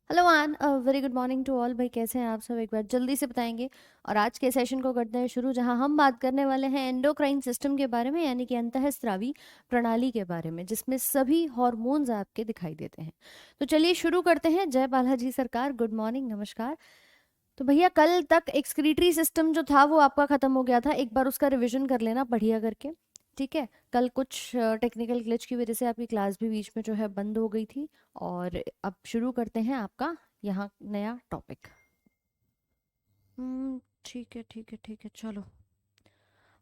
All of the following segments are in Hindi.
Hello on, very good morning to all. भाई कैसे हैं आप सब, एक बार जल्दी से बताएंगे। और आज के सेशन को करते हैं शुरू, जहां हम बात करने वाले हैं एंडोक्राइन सिस्टम के बारे में, यानी कि अंतःस्रावी प्रणाली के बारे में, जिसमें सभी हॉर्मोन्स आपके दिखाई देते हैं। तो चलिए शुरू करते हैं। जय बालाजी सरकार, गुड मॉर्निंग, नमस्कार। तो भैया कल तक एक्सक्रीटरी सिस्टम जो था वो आपका खत्म हो गया था, एक बार उसका रिवीजन कर लेना बढ़िया करके। ठीक है, कल कुछ टेक्निकल ग्लिच की वजह से आपकी क्लास भी बीच में जो है बंद हो गई थी। और अब शुरू करते हैं आपका यहाँ नया टॉपिक। ठीक है ठीक है ठीक है, चलो।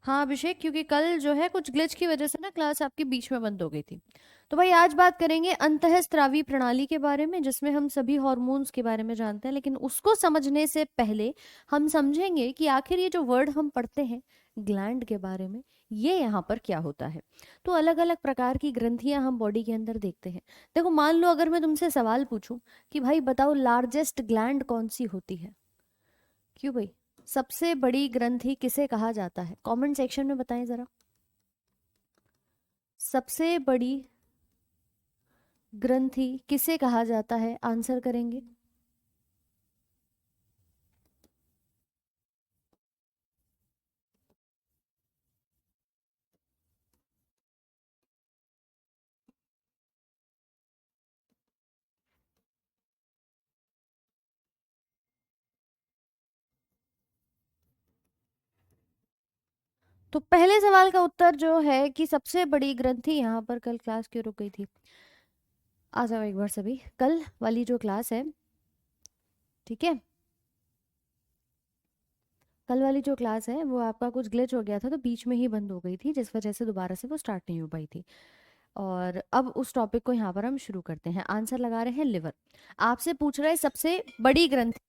हाँ अभिषेक, क्योंकि कल जो है कुछ ग्लिच की वजह से ना क्लास आपकी बीच में बंद हो गई थी। तो भाई आज बात करेंगे अंतःस्रावी प्रणाली के बारे में, जिसमें हम सभी हॉर्मोन्स के बारे में जानते हैं। लेकिन उसको समझने से पहले हम समझेंगे कि आखिर ये जो वर्ड हम पढ़ते हैं ग्लैंड के बारे में, ये यहाँ पर क्या होता है। तो अलग अलग प्रकार की ग्रंथियां हम बॉडी के अंदर देखते हैं। देखो, मान लो अगर मैं तुमसे सवाल पूछूं कि भाई बताओ लार्जेस्ट ग्लैंड कौन सी होती है, क्यों भाई, सबसे बड़ी ग्रंथि किसे कहा जाता है, कमेंट सेक्शन में बताएं जरा। सबसे बड़ी ग्रंथि किसे कहा जाता है, आंसर करेंगे। तो पहले सवाल का उत्तर जो है कि सबसे बड़ी ग्रंथि, यहाँ पर कल क्लास क्यों रुक गई थी, आ जाओ एक बार सभी। कल वाली जो क्लास है, ठीक है, कल वाली जो क्लास है वो आपका कुछ ग्लिच हो गया था, तो बीच में ही बंद हो गई थी, जिस वजह से दोबारा से वो स्टार्ट नहीं हो पाई थी। और अब उस टॉपिक को यहाँ पर हम शुरू करते हैं। आंसर लगा रहे हैं लिवर। आपसे पूछ रहे हैं सबसे बड़ी ग्रंथि।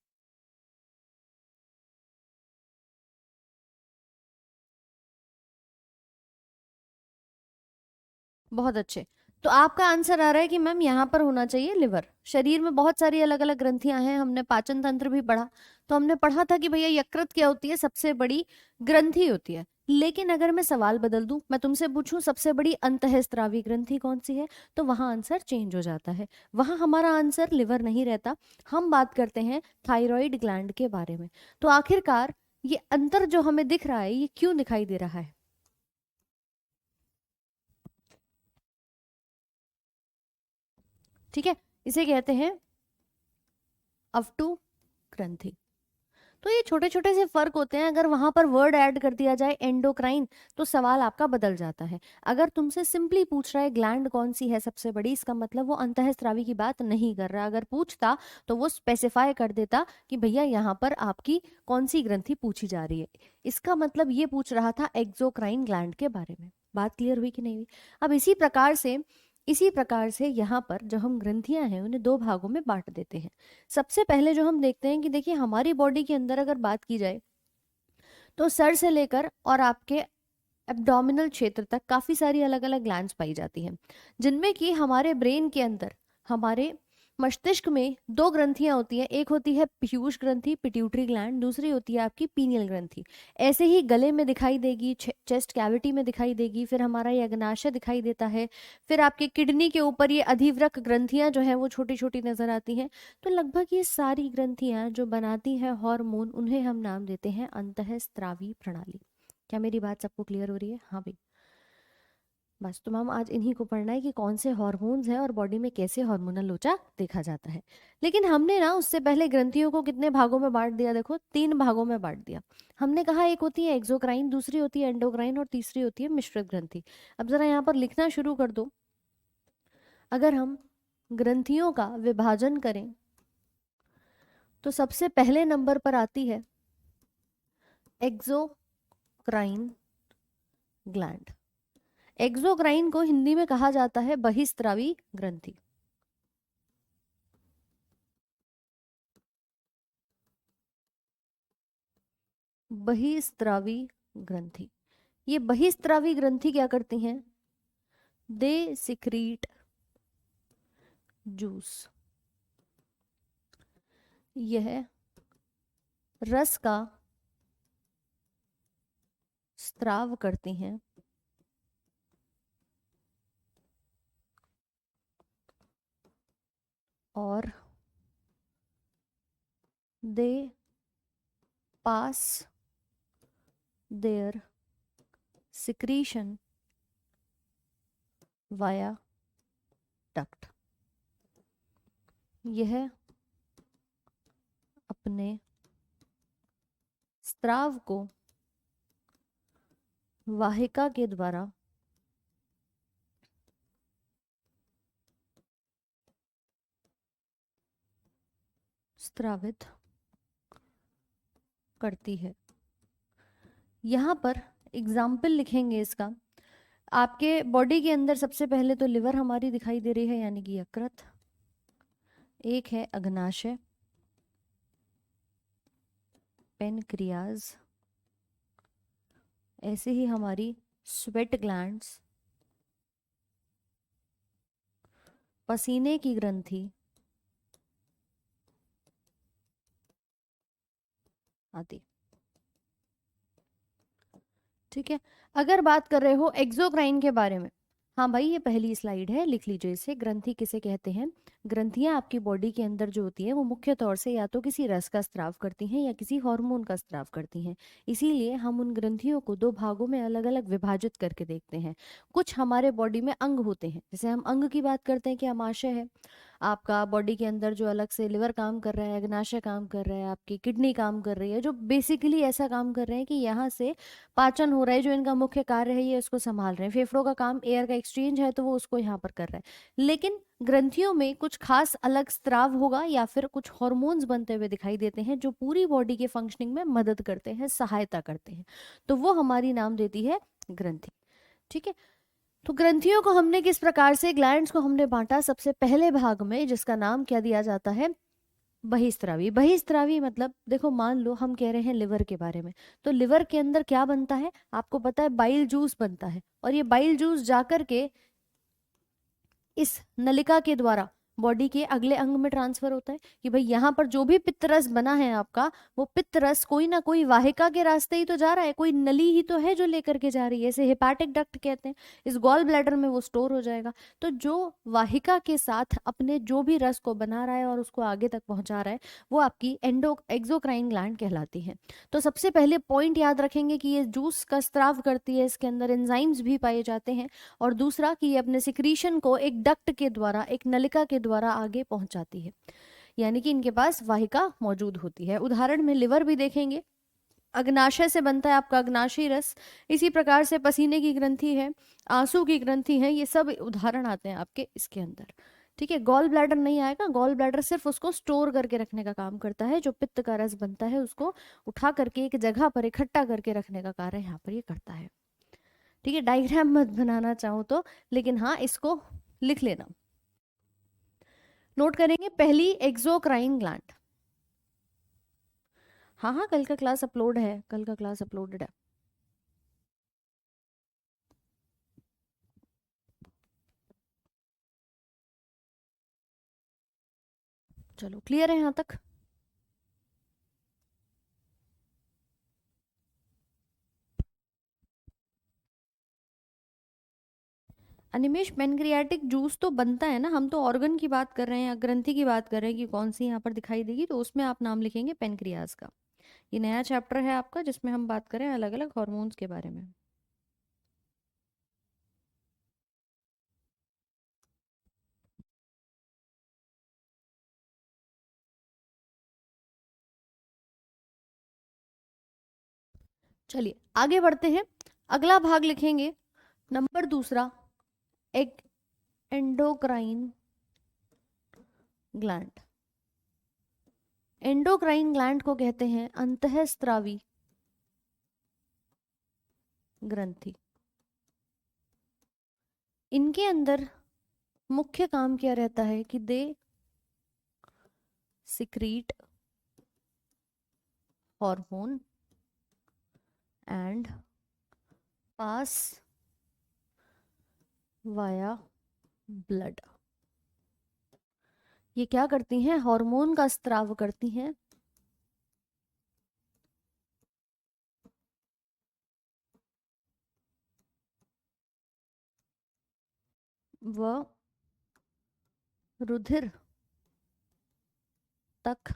बहुत अच्छे। तो आपका आंसर आ रहा है कि मैम यहाँ पर होना चाहिए लिवर। शरीर में बहुत सारी अलग अलग ग्रंथियां हैं, हमने पाचन तंत्र भी पढ़ा। तो हमने पढ़ा था कि भैया यकृत क्या होती है, सबसे बड़ी ग्रंथि होती है। लेकिन अगर मैं सवाल बदल दूं, मैं तुमसे पूछूं सबसे बड़ी अंतःस्रावी ग्रंथि कौन सी है, तो वहां आंसर चेंज हो जाता है। वहां हमारा आंसर लिवर नहीं रहता। हम बात करते हैं थायराइड ग्लैंड के बारे में। तो आखिरकार ये अंतर जो हमें दिख रहा है, ये क्यों दिखाई दे रहा है। ठीक है, इसे कहते हैं अवटु ग्रंथि। तो ये छोटे छोटे से फर्क होते हैं। अगर वहां पर वर्ड ऐड कर दिया जाए एंडोक्राइन, तो सवाल आपका बदल जाता है। अगर तुमसे सिंपली पूछ रहा है ग्लैंड कौन सी है सबसे बड़ी, इसका मतलब वो अंतःस्रावी की बात नहीं कर रहा। अगर पूछता तो वो स्पेसिफाई कर देता कि भैया यहाँ पर आपकी कौन सी ग्रंथि पूछी जा रही है। इसका मतलब ये पूछ रहा था एक्सोक्राइन ग्लैंड के बारे में। बात क्लियर हुई कि नहीं हुई। अब इसी प्रकार से यहाँ पर जो हम ग्रंथियां हैं उन्हें दो भागों में बांट देते हैं। सबसे पहले जो हम देखते हैं कि देखिए हमारी बॉडी के अंदर अगर बात की जाए, तो सर से लेकर और आपके एब्डोमिनल क्षेत्र तक काफी सारी अलग अलग ग्लैंड्स पाई जाती हैं, जिनमें कि हमारे ब्रेन के अंदर, हमारे मस्तिष्क में दो ग्रंथियां होती हैं। एक होती है पीयूष ग्रंथि, पिट्यूटरी ग्लैंड, दूसरी होती है आपकी पीनियल ग्रंथि। ऐसे ही गले में दिखाई देगी, चेस्ट कैविटी में दिखाई देगी, फिर हमारा ये अग्नाशय दिखाई देता है। फिर आपके किडनी के ऊपर ये अधिवृक्क ग्रंथियां जो है वो छोटी छोटी नजर आती हैं। तो लगभग ये सारी ग्रंथियां जो बनाती हैं हार्मोन, उन्हें हम नाम देते हैं अंतःस्रावी प्रणाली। क्या मेरी बात सबको क्लियर हो रही है, हाँ भाई। बस तो मैम आज इन्हीं को पढ़ना है कि कौन से हॉर्मोन्स हैं और बॉडी में कैसे हार्मोनल लोचा देखा जाता है। लेकिन हमने ना उससे पहले ग्रंथियों को कितने भागों में बांट दिया, देखो तीन भागों में बांट दिया। हमने कहा एक होती है एक्सोक्राइन, दूसरी होती है एंडोक्राइन, और तीसरी होती है मिश्रित ग्रंथि। अब जरा यहाँ पर लिखना शुरू कर दो। अगर हम ग्रंथियों का विभाजन करें, तो सबसे पहले नंबर पर आती है एक्सोक्राइन ग्लैंड। एक्सोक्राइन को हिंदी में कहा जाता है बहिस्रावी ग्रंथि। बहिस्रावी ग्रंथि। ये बहिस्रावी ग्रंथि क्या करती हैं, दे सिक्रीट जूस। यह रस का स्त्राव करती हैं और दे पास देयर सिक्रीशन वाया डक्ट। यह अपने स्राव को वाहिका के द्वारा स्रावित करती है। यहाँ पर एग्जाम्पल लिखेंगे इसका। आपके बॉडी के अंदर सबसे पहले तो लिवर हमारी दिखाई दे रही है, यानी कि यकृत। एक है अग्नाशय, पेनक्रियाज। ऐसे ही हमारी स्वेट ग्लैंड्स, पसीने की ग्रंथि आदि। ठीक है। अगर बात कर रहे हो एक्सोक्राइन के बारे में, हाँ भाई ये पहली स्लाइड है, लिख लीजिए इसे। ग्रंथि किसे कहते हैं? ग्रंथियां आपकी बॉडी के अंदर जो होती है वो मुख्य तौर से या तो किसी रस का स्राव करती हैं या किसी हार्मोन का स्राव करती हैं। इसीलिए हम उन ग्रंथियों को दो भागों में अलग अलग विभाजित करके देखते हैं। कुछ हमारे बॉडी में अंग होते हैं, जैसे हम अंग की बात करते हैं कि आमाशय है आपका बॉडी के अंदर, जो अलग से लिवर काम कर रहा है, अग्नाशय काम कर रहा है, आपकी किडनी काम कर रही है, जो बेसिकली ऐसा काम कर रहे हैं कि यहाँ से पाचन हो रहा है, जो इनका मुख्य कार्य है ये उसको संभाल रहे हैं। फेफड़ों का काम एयर का एक्सचेंज है तो वो उसको यहाँ पर कर रहा है। लेकिन ग्रंथियों में कुछ खास अलग स्राव होगा या फिर कुछ हॉर्मोन्स बनते हुए दिखाई देते हैं जो पूरी बॉडी के फंक्शनिंग में मदद करते हैं, सहायता करते हैं, तो वो हमारी नाम देती है ग्रंथि। ठीक है। तो ग्रंथियों को हमने किस प्रकार से, ग्लैंड्स को हमने बांटा सबसे पहले भाग में, जिसका नाम क्या दिया जाता है? बहिस्त्रावी। बहिस्त्रावी मतलब देखो, मान लो हम कह रहे हैं लिवर के बारे में, तो लिवर के अंदर क्या बनता है आपको पता है? बाइल जूस बनता है। और ये बाइल जूस जाकर के इस नलिका के द्वारा बॉडी के अगले अंग में ट्रांसफर होता है कि भाई यहाँ पर जो भी पित्त रस बना है आपका, वो पित्त रस कोई ना कोई वाहिका के रास्ते ही तो जा रहा है, कोई नली ही तो है जो लेकर के जा रही है। इसे हेपाटिक डक्ट कहते हैं। इस गॉल ब्लैडर में वो स्टोर हो जाएगा। तो जो वाहिका के साथ अपने जो भी रस को बना रहा है और उसको आगे तक पहुंचा रहा है, वो आपकी एंडो एक्सोक्राइन ग्लैंड कहलाती है। तो सबसे पहले पॉइंट याद रखेंगे कि ये जूस का स्राव करती है, इसके अंदर एंजाइम्स भी पाए जाते हैं। और दूसरा कि ये अपने सिक्रीशन को एक डक्ट के द्वारा, एक नलिका के द्वारा आगे पहुंचाती है, यानी कि इनके पास वाहिका मौजूद होती है। उदाहरण में लिवर भी देखेंगे, अग्नाशय से बनता है आपका अग्नाशयी रस। इसी प्रकार से पसीने की ग्रंथि है, आंसू की ग्रंथि है, ये सब उदाहरण आते हैं आपके इसके अंदर। ठीक है। गॉल ब्लैडर नहीं आएगा, गॉल ब्लैडर सिर्फ उसको स्टोर करके रखने का काम करता है। जो पित्त का रस बनता है उसको उठा करके एक जगह पर इकट्ठा करके रखने का कार्य यहाँ पर ये करता है। ठीक है। डायग्राम मत बनाना चाहो तो, लेकिन हाँ इसको लिख लेना। नोट करेंगे पहली एक्सोक्राइन ग्लैंड। हाँ हाँ, कल का क्लास अपलोड है, कल का क्लास अपलोडेड है। चलो क्लियर है यहाँ तक? अनिमेश, पेनक्रियाटिक जूस तो बनता है ना, हम तो ऑर्गन की बात कर रहे हैं या ग्रंथि की बात कर रहे हैं कि कौन सी यहाँ पर दिखाई देगी, तो उसमें आप नाम लिखेंगे पेनक्रियाज का। ये नया चैप्टर है आपका जिसमें हम बात करें अलग अलग हॉर्मोन्स के बारे में। चलिए आगे बढ़ते हैं। अगला भाग लिखेंगे नंबर दूसरा, एक एंडोक्राइन ग्लैंड। एंडोक्राइन ग्लैंड को कहते हैं अंतःस्रावी ग्रंथि। इनके अंदर मुख्य काम क्या रहता है कि they secrete hormone and pass via blood. ये क्या करती हैं? हार्मोन का स्त्राव करती हैं व रुधिर तक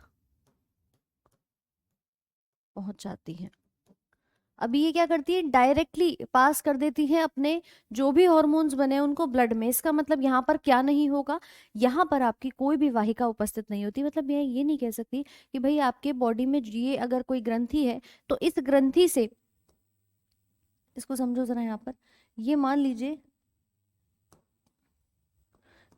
पहुंचाती है। अभी ये क्या करती है, डायरेक्टली पास कर देती है अपने जो भी हॉर्मोन्स बने हैं उनको ब्लड में। इसका मतलब यहाँ पर क्या नहीं होगा, यहाँ पर आपकी कोई भी वाहिका उपस्थित नहीं होती। मतलब मैं ये नहीं कह सकती कि भाई आपके बॉडी में ये अगर कोई ग्रंथि है तो इस ग्रंथि से, इसको समझो जरा यहाँ पर, ये मान लीजिए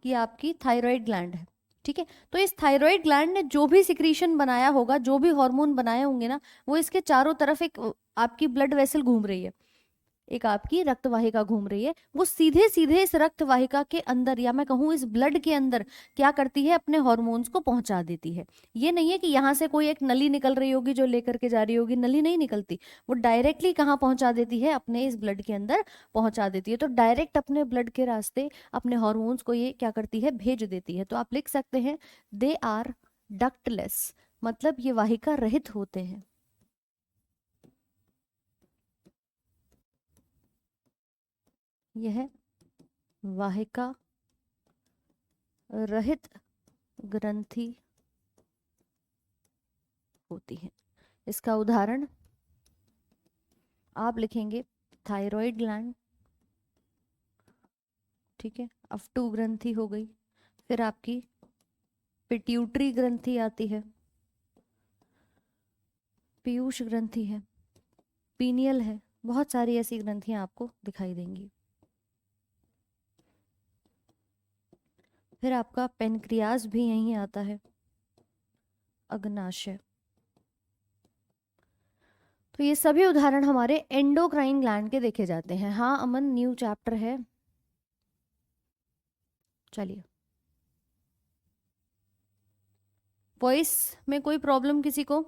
कि आपकी थायराइड ग्लैंड है, ठीक है। तो इस थायराइड ग्लैंड ने जो भी सिक्रीशन बनाया होगा, जो भी हार्मोन बनाए होंगे ना, वो इसके चारों तरफ एक आपकी ब्लड वेसल घूम रही है, एक आपकी रक्त वाहिका घूम रही है। वो सीधे सीधे इस रक्त वाहिका के अंदर, या मैं कहूँ इस ब्लड के अंदर, क्या करती है, अपने हॉर्मोन्स को पहुंचा देती है। ये नहीं है कि यहाँ से कोई एक नली निकल रही होगी जो लेकर के जा रही होगी, नली नहीं निकलती। वो डायरेक्टली कहाँ पहुंचा देती है, अपने इस ब्लड के अंदर पहुंचा देती है। तो डायरेक्ट अपने ब्लड के रास्ते अपने हॉर्मोन्स को ये क्या करती है, भेज देती है। तो आप लिख सकते हैं दे आर डक्टलेस, मतलब ये वाहिका रहित होते हैं। यह वाहिका रहित ग्रंथि होती है। इसका उदाहरण आप लिखेंगे थायराइड ग्लैंड, ठीक है, अफ्टू ग्रंथि हो गई, फिर आपकी पिट्यूटरी ग्रंथि आती है, पीयूष ग्रंथि है, पीनियल है, बहुत सारी ऐसी ग्रंथियां आपको दिखाई देंगी। फिर आपका पेनक्रियाज भी यहीं आता है, अग्नाशय। तो ये सभी उदाहरण हमारे एंडोक्राइन ग्लैंड के देखे जाते हैं। हाँ अमन, न्यू चैप्टर है, चलिए। वॉइस में कोई प्रॉब्लम किसी को?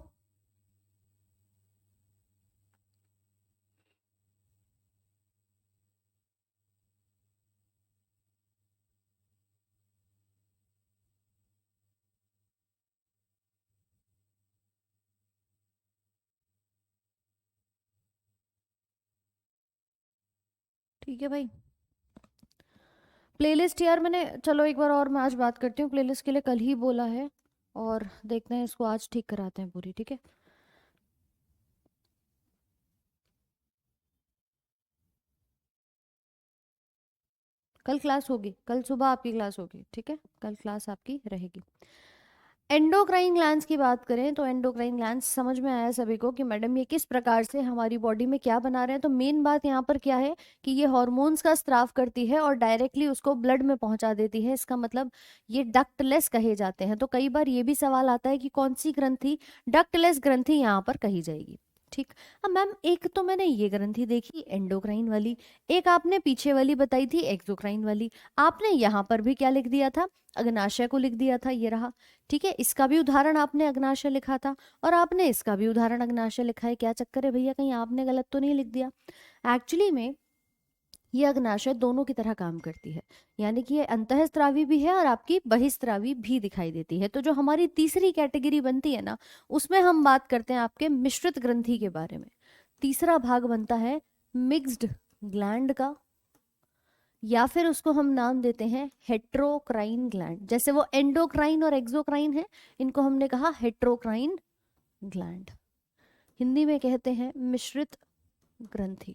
ठीक है भाई। प्लेलिस्ट यार मैंने, चलो एक बार और मैं आज बात करती हूँ, प्लेलिस्ट के लिए कल ही बोला है, और देखते हैं इसको आज ठीक कराते हैं पूरी, ठीक है। कल क्लास होगी, कल सुबह आपकी क्लास होगी, ठीक है, कल क्लास आपकी रहेगी। एंडोक्राइन ग्लैंड्स की बात करें तो एंडोक्राइन ग्लैंड्स समझ में आया सभी को कि मैडम ये किस प्रकार से हमारी बॉडी में क्या बना रहे हैं। तो मेन बात यहाँ पर क्या है कि ये हॉर्मोन्स का स्त्राव करती है और डायरेक्टली उसको ब्लड में पहुंचा देती है। इसका मतलब ये डक्टलेस कहे जाते हैं। तो कई बार ये भी सवाल आता है कि कौन सी ग्रंथि, डक्टलेस ग्रंथि यहाँ पर कही जाएगी, ठीक। अब मैम एक तो मैंने ये ग्रंथि देखी एंडोक्राइन वाली, एक आपने पीछे वाली बताई थी एक्सोक्राइन वाली, आपने यहाँ पर भी क्या लिख दिया था, अग्नाशय को लिख दिया था, ये रहा, ठीक है। इसका भी उदाहरण आपने अग्नाशय लिखा था और आपने इसका भी उदाहरण अग्नाशय लिखा है। क्या चक्कर है भैया, कहीं आपने गलत तो नहीं लिख दिया? एक्चुअली में ये अग्नाशय दोनों की तरह काम करती है, यानी कि ये अंतःस्रावी भी है और आपकी बहिस्रावी भी दिखाई देती है। तो जो हमारी तीसरी कैटेगरी बनती है ना, उसमें हम बात करते हैं आपके मिश्रित ग्रंथि के बारे में। तीसरा भाग बनता है मिक्स्ड ग्लैंड का, या फिर उसको हम नाम देते हैं हेट्रोक्राइन ग्लैंड। जैसे वो एंडोक्राइन और एक्सोक्राइन है, इनको हमने कहा हेट्रोक्राइन ग्लैंड, हिंदी में कहते हैं मिश्रित ग्रंथि,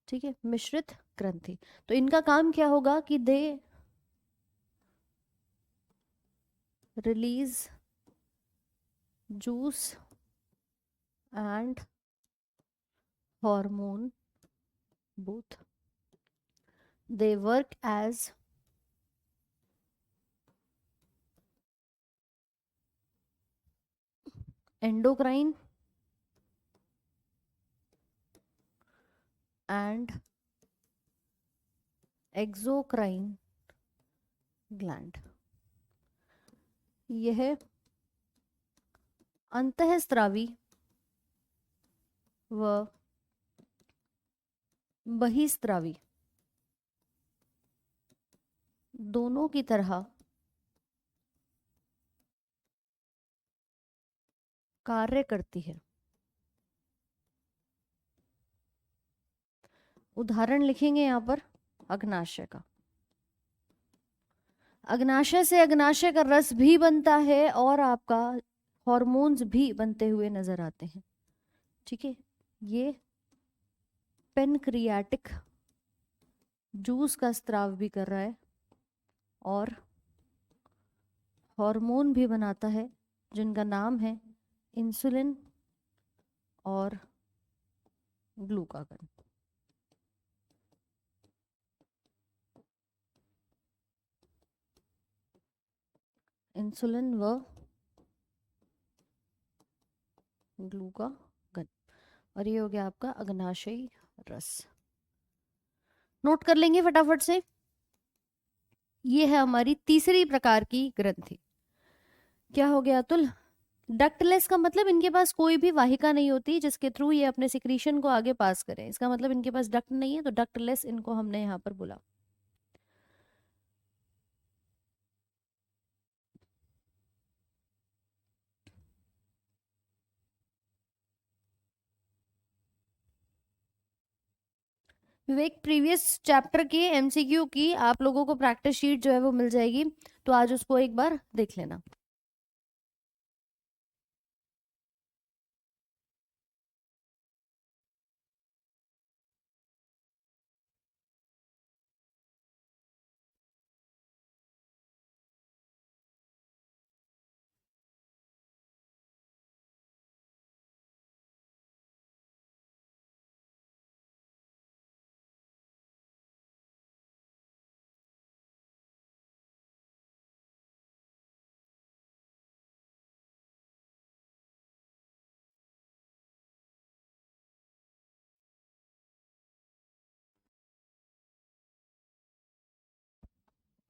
ठीक है, मिश्रित ग्रंथि। तो इनका काम क्या होगा कि they release juice and hormone both, they work as endocrine and exocrine gland. यह अंतःस्रावी व बहिस्रावी दोनों की तरह कार्य करती है। उदाहरण लिखेंगे यहाँ पर अग्नाशय का। अग्नाशय से अग्नाशय का रस भी बनता है और आपका हॉर्मोन्स भी बनते हुए नजर आते हैं। ठीक है, ये पेनक्रियाटिक जूस का स्त्राव भी कर रहा है और हार्मोन भी बनाता है जिनका नाम है इंसुलिन और ग्लूकागन। इंसुलिन व ग्लूकागन, और ये हो गया आपका अग्नाशयी रस। नोट कर लेंगे फटाफट से। ये है हमारी तीसरी प्रकार की ग्रंथि। क्या हो गया अतुल? डक्टलेस का मतलब इनके पास कोई भी वाहिका नहीं होती जिसके थ्रू ये अपने सिक्रीशन को आगे पास करें। इसका मतलब इनके पास डक्ट नहीं है, तो डक्टलेस इनको हमने यहाँ पर बोला। विवेक, प्रीवियस चैप्टर के एमसीक्यू की आप लोगों को प्रैक्टिस शीट जो है वो मिल जाएगी, तो आज उसको एक बार देख लेना।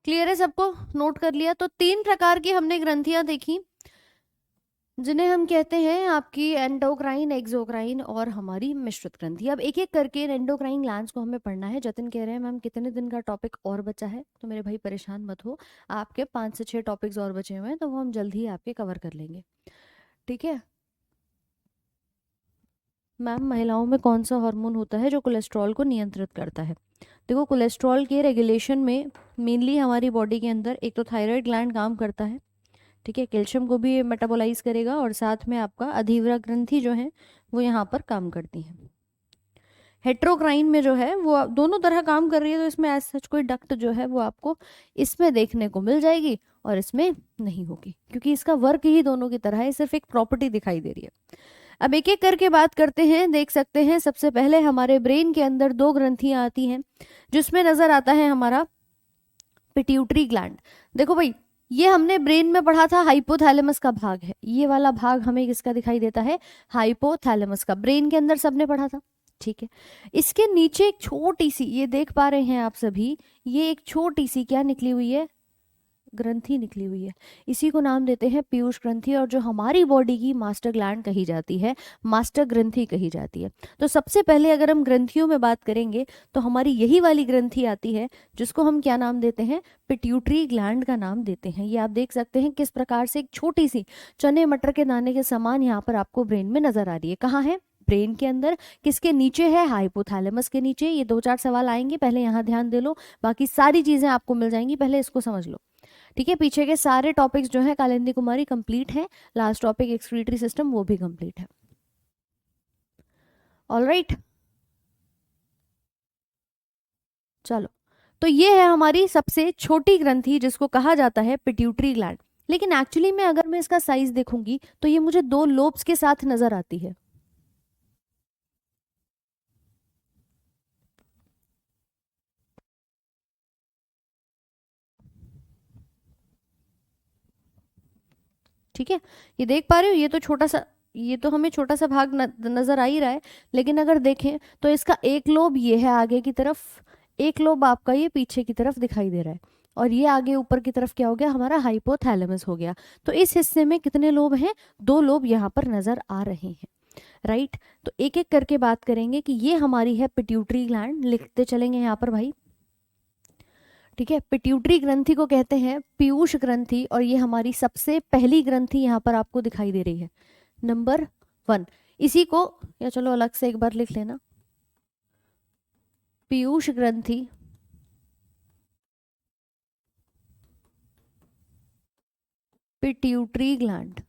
क्लियर है सबको? नोट कर लिया? तो 3 प्रकार की हमने ग्रंथियां देखी जिन्हें हम कहते हैं आपकी एंडोक्राइन, एक्सोक्राइन और हमारी मिश्रित ग्रंथि। अब एक एक करके एंडोक्राइन ग्लैंड्स को हमें पढ़ना है। जतिन कह रहे हैं मैम कितने दिन का टॉपिक और बचा है? तो मेरे भाई परेशान मत हो, आपके 5 से 6 टॉपिक्स और बचे हुए हैं, तो वो हम जल्द ही आपके कवर कर लेंगे। ठीक है मैम, महिलाओं में कौन सा हार्मोन होता है जो कोलेस्ट्रॉल को नियंत्रित करता है? देखो, कोलेस्ट्रॉल के रेगुलेशन में मेनली हमारी बॉडी के अंदर एक तो थायराइड ग्लैंड काम करता है। ठीक है, कैल्शियम को भी मेटाबोलाइज करेगा, और साथ में आपका अधिवरा ग्रंथि जो है वो यहाँ पर काम करती है। हेट्रोक्राइन में जो है वो दोनों तरह काम कर रही है, तो इसमें एज सच कोई डक्ट जो है वो आपको इसमें देखने को मिल जाएगी और इसमें नहीं होगी, क्योंकि इसका वर्क ही दोनों की तरह है, सिर्फ एक प्रॉपर्टी दिखाई दे रही है। अब एक एक करके बात करते हैं। देख सकते हैं सबसे पहले हमारे ब्रेन के अंदर 2 ग्रंथियां आती हैं, जिसमें नजर आता है हमारा पिट्यूटरी ग्लैंड। देखो भाई, ये हमने ब्रेन में पढ़ा था, हाइपोथैलेमस का भाग है। ये वाला भाग हमें किसका दिखाई देता है? हाइपोथैलेमस का। ब्रेन के अंदर सबने पढ़ा था। ठीक है, इसके नीचे एक छोटी सी, ये देख पा रहे हैं आप सभी, ये एक छोटी सी क्या निकली हुई है? ग्रंथि निकली हुई है। इसी को नाम देते हैं पीयूष ग्रंथि, और जो हमारी बॉडी की मास्टर ग्लैंड कही जाती है, मास्टर ग्रंथि कही जाती है। तो सबसे पहले अगर हम ग्रंथियों में बात करेंगे तो हमारी यही वाली ग्रंथि आती है, जिसको हम क्या नाम देते हैं? पिट्यूटरी ग्लैंड का नाम देते हैं। ये आप देख सकते हैं किस प्रकार से एक छोटी सी चने मटर के दाने के समान यहाँ पर आपको ब्रेन में नजर आ रही है। कहाँ है? ब्रेन के अंदर। किसके नीचे है? हाइपोथैलेमस के नीचे। ये 2-4 सवाल आएंगे, पहले यहाँ ध्यान दे लो, बाकी सारी चीजें आपको मिल जाएंगी, पहले इसको समझ लो। ठीक है, पीछे के सारे टॉपिक्स जो है कालिंदी कुमारी कंप्लीट है। लास्ट टॉपिक एक्सक्रीटरी सिस्टम, वो भी कंप्लीट है। ऑल राइट, चलो। तो ये है हमारी सबसे छोटी ग्रंथि, जिसको कहा जाता है पिट्यूटरी ग्लैंड। लेकिन एक्चुअली में अगर मैं इसका साइज देखूंगी तो ये मुझे 2 लोब्स के साथ नजर आती है। ठीक है, ये देख पा रहे हो, ये तो छोटा सा, ये तो हमें छोटा सा भाग नजर आ ही रहा है। लेकिन अगर देखें तो इसका एक लोब ये है आगे की तरफ, एक लोब आपका ये पीछे की तरफ दिखाई दे रहा है, और ये आगे ऊपर की तरफ क्या हो गया? हमारा हाइपोथैलेमस हो गया। तो इस हिस्से में कितने लोब हैं? 2 लोब यहाँ पर नजर आ रहे हैं। राइट, तो एक एक करके बात करेंगे कि ये हमारी है पिट्यूटरी ग्लैंड। लिखते चलेंगे यहाँ पर भाई। ठीक है, पिट्यूटरी ग्रंथि को कहते हैं पीयूष ग्रंथि, और ये हमारी सबसे पहली ग्रंथि यहाँ पर आपको दिखाई दे रही है, नंबर 1। इसी को, या चलो अलग से एक बार लिख लेना, पीयूष ग्रंथि pituitary gland.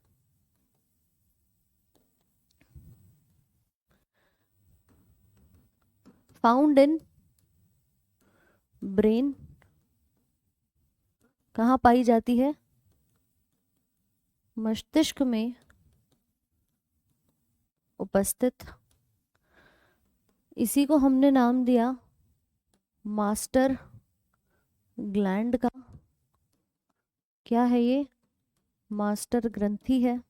Found in brain. कहाँ पाई जाती है? मस्तिष्क में उपस्थित। इसी को हमने नाम दिया मास्टर ग्लैंड का। क्या है ये? मास्टर ग्रंथि है।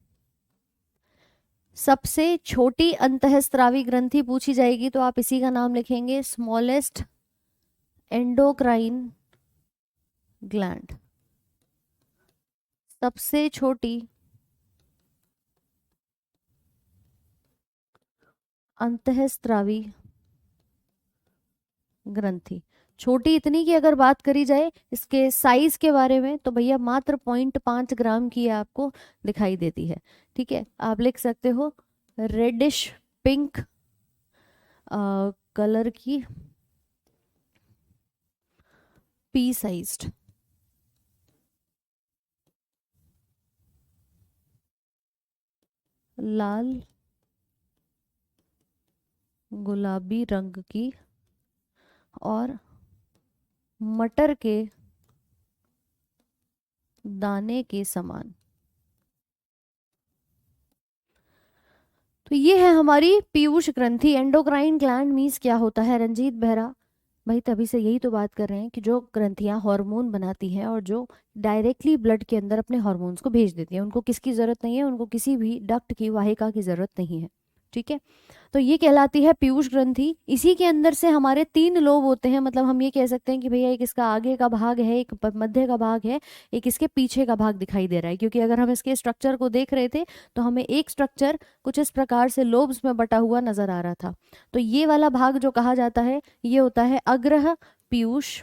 सबसे छोटी अंतःस्रावी ग्रंथि पूछी जाएगी तो आप इसी का नाम लिखेंगे, स्मॉलेस्ट एंडोक्राइन ग्लैंड। सबसे छोटी अंतःस्रावी ग्रंथि। छोटी इतनी की अगर बात करी जाए इसके साइज के बारे में तो भैया मात्र 0.5 ग्राम की आपको दिखाई देती है। ठीक है, आप लिख सकते हो रेडिश पिंक कलर की, पी साइज्ड। लाल गुलाबी रंग की और मटर के दाने के समान। तो ये है हमारी पीयूष ग्रंथि। एंडोक्राइन ग्लैंड मीन्स क्या होता है रंजीत बेहरा? भाई तभी से यही तो बात कर रहे हैं कि जो ग्रंथियां हार्मोन बनाती हैं और जो डायरेक्टली ब्लड के अंदर अपने हार्मोन्स को भेज देती हैं, उनको किसकी ज़रूरत नहीं है? उनको किसी भी डक्ट की, वाहिका की ज़रूरत नहीं है। ठीक है, तो ये कहलाती है पीयूष ग्रंथि। इसी के अंदर से हमारे 3 लोब होते हैं। मतलब हम ये कह सकते हैं कि भैया एक इसका आगे का भाग है, एक मध्य का भाग है, एक इसके पीछे का भाग दिखाई दे रहा है। क्योंकि अगर हम इसके स्ट्रक्चर को देख रहे थे तो हमें एक स्ट्रक्चर कुछ इस प्रकार से लोब्स में बटा हुआ नजर आ रहा था। तो ये वाला भाग जो कहा जाता है ये होता है अग्रह पीयूष,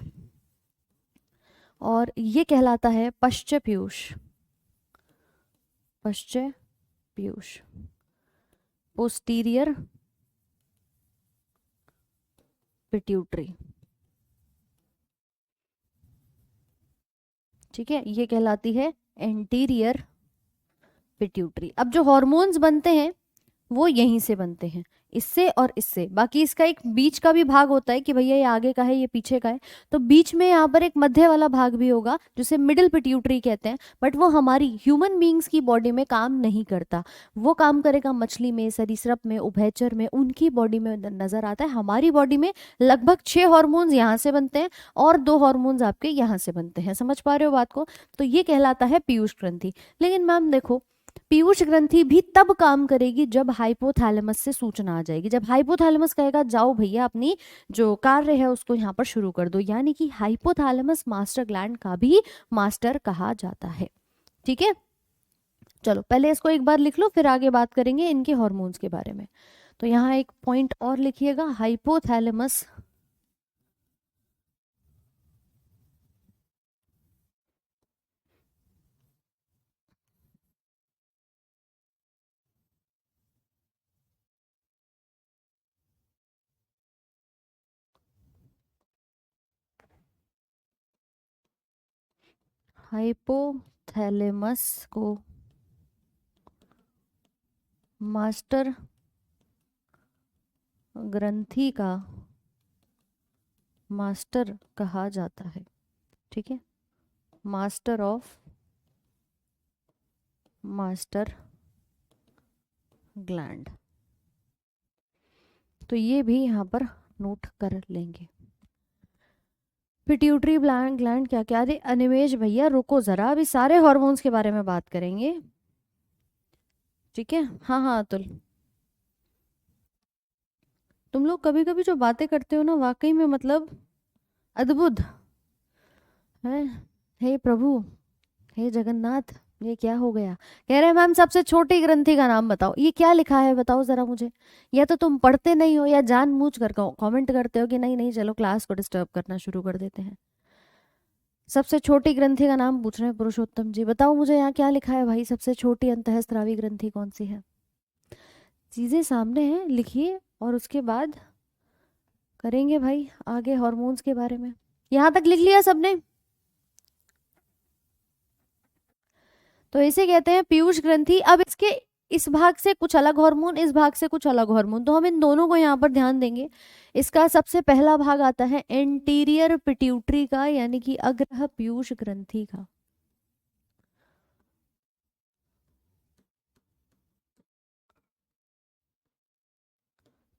और ये कहलाता है पश्च पीयूष। पश्च पीयूष। Posterior pituitary. ठीक है, ये कहलाती है एंटीरियर पिट्यूटरी। अब जो हॉर्मोन्स बनते हैं वो यहीं से बनते हैं, इससे और इससे। बाकी इसका एक बीच का भी भाग होता है कि भैया ये आगे का है, ये पीछे का है, तो बीच में यहाँ पर एक मध्य वाला भाग भी होगा जिसे मिडिल पिट्यूटरी कहते हैं। बट वो हमारी ह्यूमन बींग्स की बॉडी में काम नहीं करता। वो काम करेगा मछली में, सरीसृप में, उभयचर में, उनकी बॉडी में नजर आता है। हमारी बॉडी में लगभग 6 हार्मोन्स यहाँ से बनते हैं और 2 हार्मोन्स आपके यहाँ से बनते हैं। समझ पा रहे हो बात को? तो ये कहलाता है पीयूष ग्रंथि। लेकिन मैम देखो, पीयूष ग्रंथि भी तब काम करेगी जब हाइपोथैलेमस से सूचना आ जाएगी। जब हाइपोथैलेमस कहेगा जाओ भैया अपनी जो कार्य है उसको यहाँ पर शुरू कर दो, यानी कि हाइपोथैलेमस मास्टर ग्लैंड का भी मास्टर कहा जाता है। ठीक है, चलो पहले इसको एक बार लिख लो, फिर आगे बात करेंगे इनके हॉर्मोन्स के बारे में। तो यहाँ एक पॉइंट और लिखिएगा, हाइपोथैलेमस हाइपोथैलेमस को मास्टर ग्रंथि का मास्टर कहा जाता है। ठीक है, मास्टर ऑफ मास्टर ग्लैंड। तो ये भी यहाँ पर नोट कर लेंगे। पिट्यूटरी ग्लैंड ग्लैंड क्या क्या? अरे अनिमेश भैया रुको जरा, अभी सारे हॉर्मोन्स के बारे में बात करेंगे। ठीक है, हाँ हाँ अतुल, तुम लोग कभी कभी जो बातें करते हो ना वाकई में मतलब अद्भुत है। हे प्रभु, हे जगन्नाथ, ये क्या हो गया? कह रहे मैम सबसे छोटी ग्रंथि का नाम बताओ। ये क्या लिखा है बताओ जरा मुझे। या तो तुम पढ़ते नहीं हो या जानबूझ कर कमेंट करते हो कि नहीं नहीं चलो क्लास को डिस्टर्ब करना शुरू कर देते हैं। सबसे छोटी ग्रंथि का नाम पूछ रहे हैं पुरुषोत्तम जी, बताओ मुझे यहाँ क्या लिखा है भाई? सबसे छोटी अंतःस्रावी ग्रंथि कौन सी है? चीजें सामने हैं, लिखिए और उसके बाद करेंगे भाई आगे हॉर्मोन्स के बारे में। यहाँ तक लिख लिया सबने? तो इसे कहते हैं पीयूष ग्रंथि। अब इसके इस भाग से कुछ अलग हार्मोन, इस भाग से कुछ अलग हार्मोन, तो हम इन दोनों को यहाँ पर ध्यान देंगे। इसका सबसे पहला भाग आता है एंटीरियर पिट्यूटरी का, यानी कि अग्र पीयूष ग्रंथि का।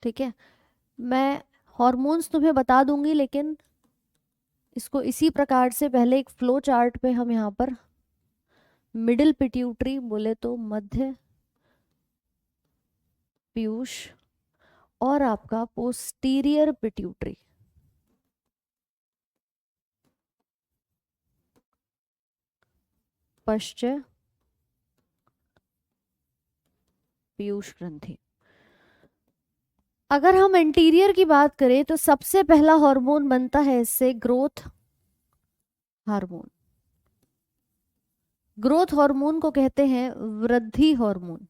ठीक है, मैं हॉर्मोन्स तुम्हें बता दूंगी, लेकिन इसको इसी प्रकार से पहले एक फ्लो चार्ट पे हम यहाँ पर मिडिल पिट्यूटरी बोले तो मध्य पीयूष, और आपका पोस्टीरियर पिट्यूटरी, पश्च पीयूष ग्रंथि। अगर हम एंटीरियर की बात करें तो सबसे पहला हार्मोन बनता है इससे ग्रोथ हार्मोन। ग्रोथ हार्मोन को कहते हैं वृद्धि हार्मोन।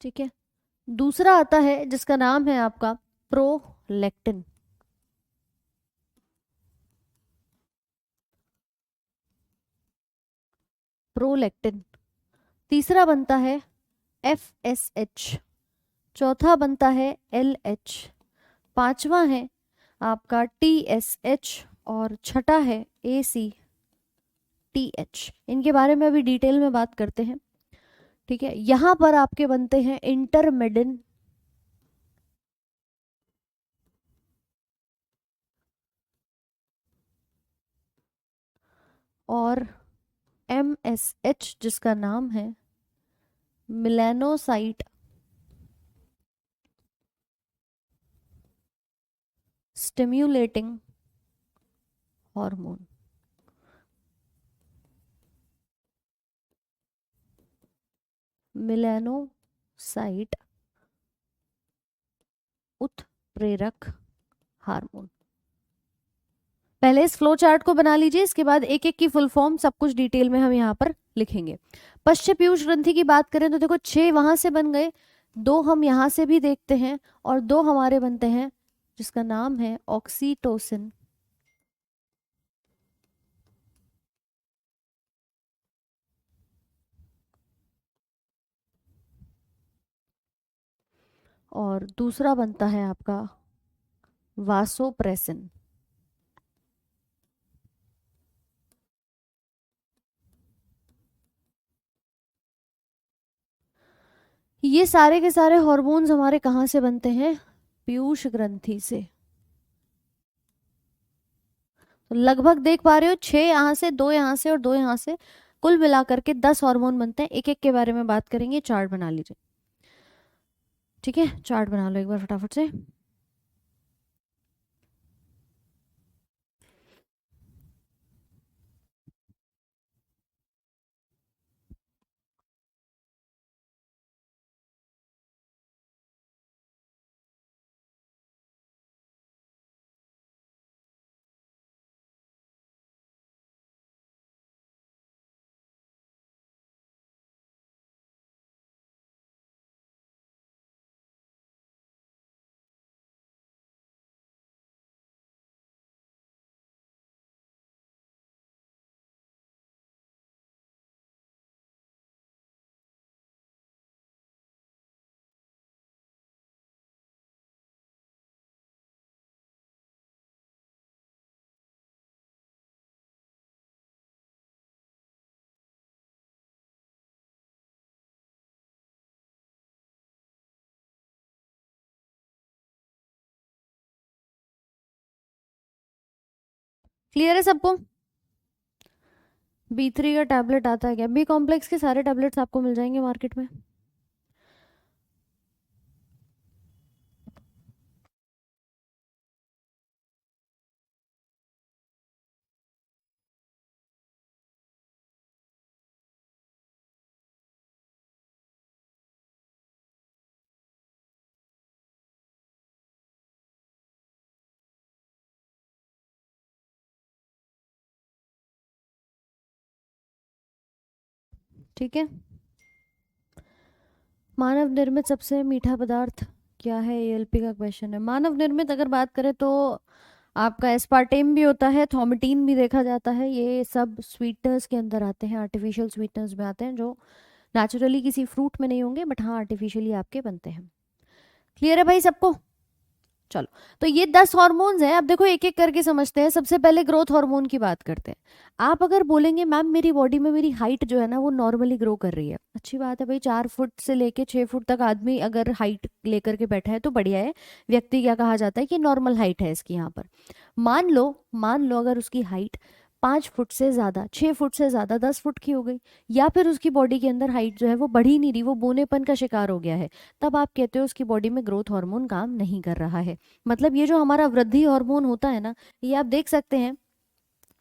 ठीक है, दूसरा आता है जिसका नाम है आपका प्रोलैक्टिन। प्रोलैक्टिन। तीसरा बनता है FSH। चौथा बनता है LH। पांचवा है आपका TSH, और छठा है ACTH। इनके बारे में अभी डिटेल में बात करते हैं। ठीक है, यहां पर आपके बनते हैं इंटरमेडिन और MSH, जिसका नाम है मिलेनोसाइट स्टिम्युलेटिंग हार्मोन। मिलेनोसाइट उत्प्रेरक हार्मोन। पहले इस फ्लो चार्ट को बना लीजिए, इसके बाद एक एक की फुल फॉर्म सब कुछ डिटेल में हम यहाँ पर लिखेंगे। पश्च पीयूष ग्रंथि की बात करें तो देखो 6 वहां से बन गए, 2 हम यहाँ से भी देखते हैं, और 2 हमारे बनते हैं जिसका नाम है ऑक्सीटोसिन और दूसरा बनता है आपका वासोप्रेसिन। ये सारे के सारे हॉर्मोन्स हमारे कहाँ से बनते हैं? पीयूष ग्रंथि से। तो लगभग देख पा रहे हो 6 यहाँ से, 2 यहाँ से और 2 यहाँ से, कुल मिलाकर के 10 हार्मोन बनते हैं। एक एक के बारे में बात करेंगे, चार्ट बना लीजिए। ठीक है, चार्ट बना लो एक बार फटाफट से। क्लियर है सबको? B3 का टैबलेट आता है क्या? बी कॉम्प्लेक्स के सारे टैबलेट्स आपको मिल जाएंगे मार्केट में। ठीक है, मानव निर्मित सबसे मीठा पदार्थ क्या है एएलपी का क्वेश्चन है? मानव निर्मित अगर बात करें तो आपका एस्पार्टेम भी होता है, थोमिटीन भी देखा जाता है, ये सब स्वीटनर्स के अंदर आते हैं, आर्टिफिशियल स्वीटनर्स में आते हैं, जो नेचुरली किसी फ्रूट में नहीं होंगे बट हाँ आर्टिफिशियली आपके बनते हैं। क्लियर है भाई सबको? चलो, तो ये 10 हॉर्मोन्स हैं। अब देखो एक एक करके समझते हैं। सबसे पहले ग्रोथ हार्मोन की बात करते हैं। आप अगर बोलेंगे मैम मेरी बॉडी में मेरी हाइट जो है ना वो नॉर्मली ग्रो कर रही है, अच्छी बात है भाई, 4 फुट से लेके 6 फुट तक आदमी अगर हाइट लेकर के बैठा है तो बढ़िया है। व्यक्ति क्या कहा जाता है कि नॉर्मल हाइट है इसकी यहाँ पर। मान लो अगर उसकी हाइट 5 फुट से ज़्यादा, 6 फुट से ज़्यादा 10 फुट की हो गई, या फिर उसकी बॉडी के अंदर हाइट जो है वो बढ़ ही नहीं रही, वो बौनेपन का शिकार हो गया है, तब आप कहते हो उसकी बॉडी में ग्रोथ हार्मोन काम नहीं कर रहा है। मतलब ये जो हमारा वृद्धि हार्मोन होता है ना, ये आप देख सकते हैं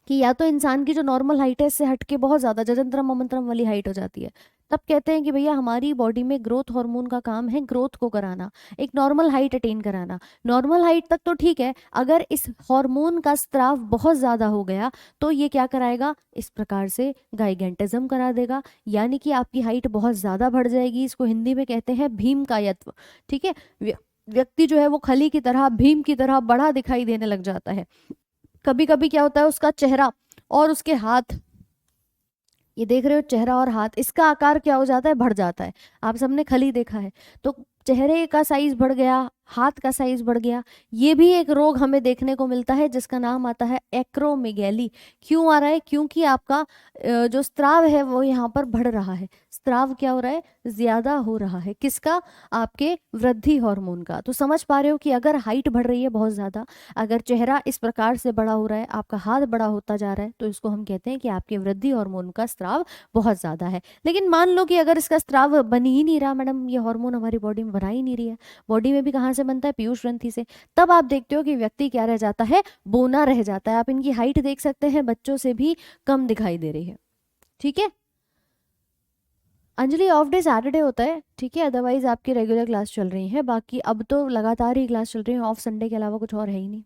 कि या तो इंसान की जो नॉर्मल हाइट है इससे हटके बहुत ज्यादा जजंतरम ममंतरम वाली हाइट हो जाती है, तब कहते हैं कि भैया हमारी बॉडी में ग्रोथ हार्मोन का काम है ग्रोथ को कराना, एक नॉर्मल हाइट अटेन कराना। नॉर्मल हाइट तक तो ठीक है, अगर इस हार्मोन का स्त्राव बहुत ज्यादा हो गया तो ये क्या कराएगा, इस प्रकार से गाइगेंटिज्म करा देगा, यानी कि आपकी हाइट बहुत ज्यादा बढ़ जाएगी। इसको हिंदी में कहते हैं भीम कायत्व। ठीक है, व्यक्ति जो है वो खली की तरह, भीम की तरह बड़ा दिखाई देने लग जाता है। कभी कभी क्या होता है, उसका चेहरा और उसके हाथ, ये देख रहे हो चेहरा और हाथ, इसका आकार क्या हो जाता है, बढ़ जाता है। आप सबने खली देखा है, तो चेहरे का साइज बढ़ गया, हाथ का साइज बढ़ गया। ये भी एक रोग हमें देखने को मिलता है जिसका नाम आता है एक्रोमेगैली। क्यों आ रहा है? क्योंकि आपका जो स्त्राव है वो यहाँ पर बढ़ रहा है। स्त्राव क्या हो रहा है, ज्यादा हो रहा है, किसका, आपके वृद्धि हार्मोन का। तो समझ पा रहे हो कि अगर हाइट बढ़ रही है बहुत ज्यादा, अगर चेहरा इस प्रकार से बड़ा हो रहा है, आपका हाथ बड़ा होता जा रहा है, तो इसको हम कहते हैं कि आपके वृद्धि हार्मोन का स्त्राव बहुत ज्यादा है। लेकिन मान लो कि अगर इसका स्त्राव बन ही नहीं रहा, मैडम ये हार्मोन हमारी बॉडी में बना ही नहीं रही है, बॉडी में भी कहाँ से बनता है, पीयूष ग्रंथि से, तब आप देखते हो कि व्यक्ति क्या रह जाता है, बोना रह जाता है। आप इनकी हाइट देख सकते हैं, बच्चों से भी कम दिखाई दे रही है। ठीक है अंजलि, ऑफ डे सैटरडे होता है, ठीक है, अदरवाइज आपकी रेगुलर क्लास चल रही है, बाकी अब तो लगातार ही क्लास चल रही है, ऑफ संडे के अलावा कुछ और है ही नहीं।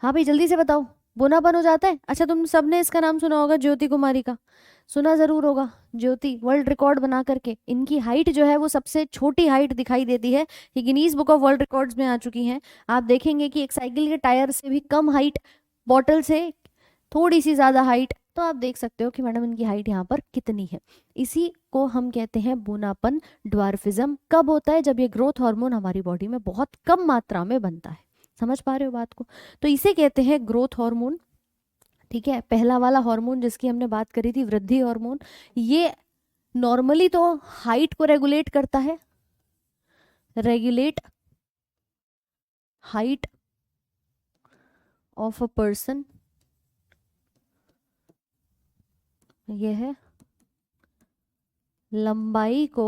हाँ भाई जल्दी से बताओ, बोनापन हो जाता है? अच्छा, तुम सबने इसका नाम सुना होगा, ज्योति कुमारी का, सुना जरूर होगा। ज्योति वर्ल्ड रिकॉर्ड बना करके, इनकी हाइट जो है वो सबसे छोटी हाइट दिखाई देती है, ये Guinness book of world records में आ चुकी हैं। आप देखेंगे कि एक साइकिल के टायर से भी कम हाइट, बॉटल से थोड़ी सी ज्यादा हाइट, तो आप देख सकते हो कि मैडम इनकी हाइट यहाँ पर कितनी है। इसी को हम कहते हैं बोनापन, ड्वार्फिज्म। कब होता है? जब ये ग्रोथ हार्मोन हमारी बॉडी में बहुत कम मात्रा में बनता है। समझ पा रहे हो बात को? तो इसे कहते हैं ग्रोथ हार्मोन। ठीक है, पहला वाला हार्मोन जिसकी हमने बात करी थी, वृद्धि हार्मोन, ये नॉर्मली तो हाइट को रेगुलेट करता है, regulate height of a person, यह है लंबाई को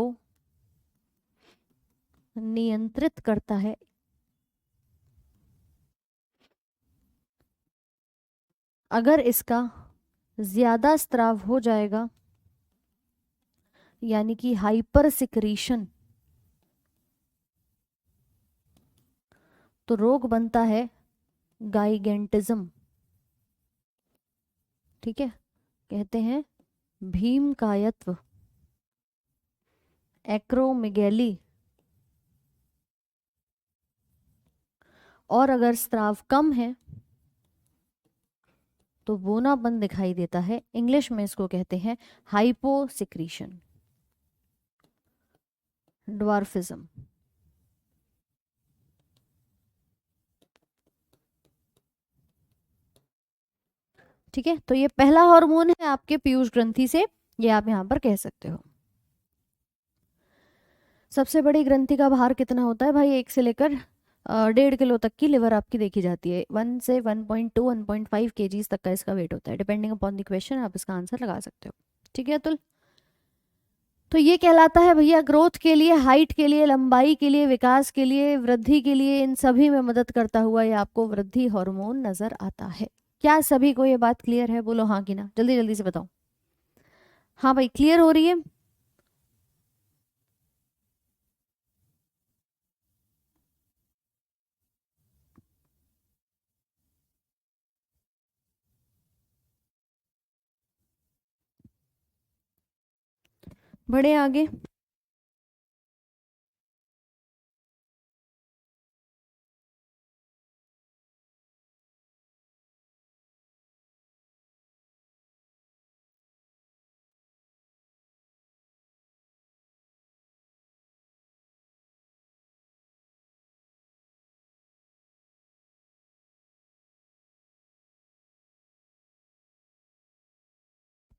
नियंत्रित करता है। अगर इसका ज्यादा स्त्राव हो जाएगा, यानी कि हाइपर सिक्रीशन, तो रोग बनता है गाइगेंटिज्म। ठीक है, कहते हैं भीम कायत्व, एक्रोमेगैली। और अगर स्त्राव कम है तो बोनापन दिखाई देता है, इंग्लिश में इसको कहते हैं हाइपोसिक्रीशन, ड्वार्फिज्म। ठीक है, तो ये पहला हार्मोन है आपके पीयूष ग्रंथि से, ये आप यहाँ पर कह सकते हो। सबसे बड़ी ग्रंथि का भार कितना होता है भाई? 1 से लेकर 1.5 किलो तक की लिवर आपकी देखी जाती है। 1 से 1.2 1.5 kg तक का इसका वेट होता है, डिपेंडिंग अपॉन द क्वेश्चन आप इसका आंसर लगा सकते हो। ठीक है अतुल? तो ये कहलाता है भैया ग्रोथ के लिए, हाइट के लिए, लंबाई के लिए, विकास के लिए, वृद्धि के लिए, इन सभी में मदद करता हुआ ये आपको वृद्धि हार्मोन नजर आता है। क्या सभी को ये बात क्लियर है? बोलो हाँ कि ना, जल्दी जल्दी से बताओ। हाँ भाई क्लियर हो रही है? बढ़े आगे।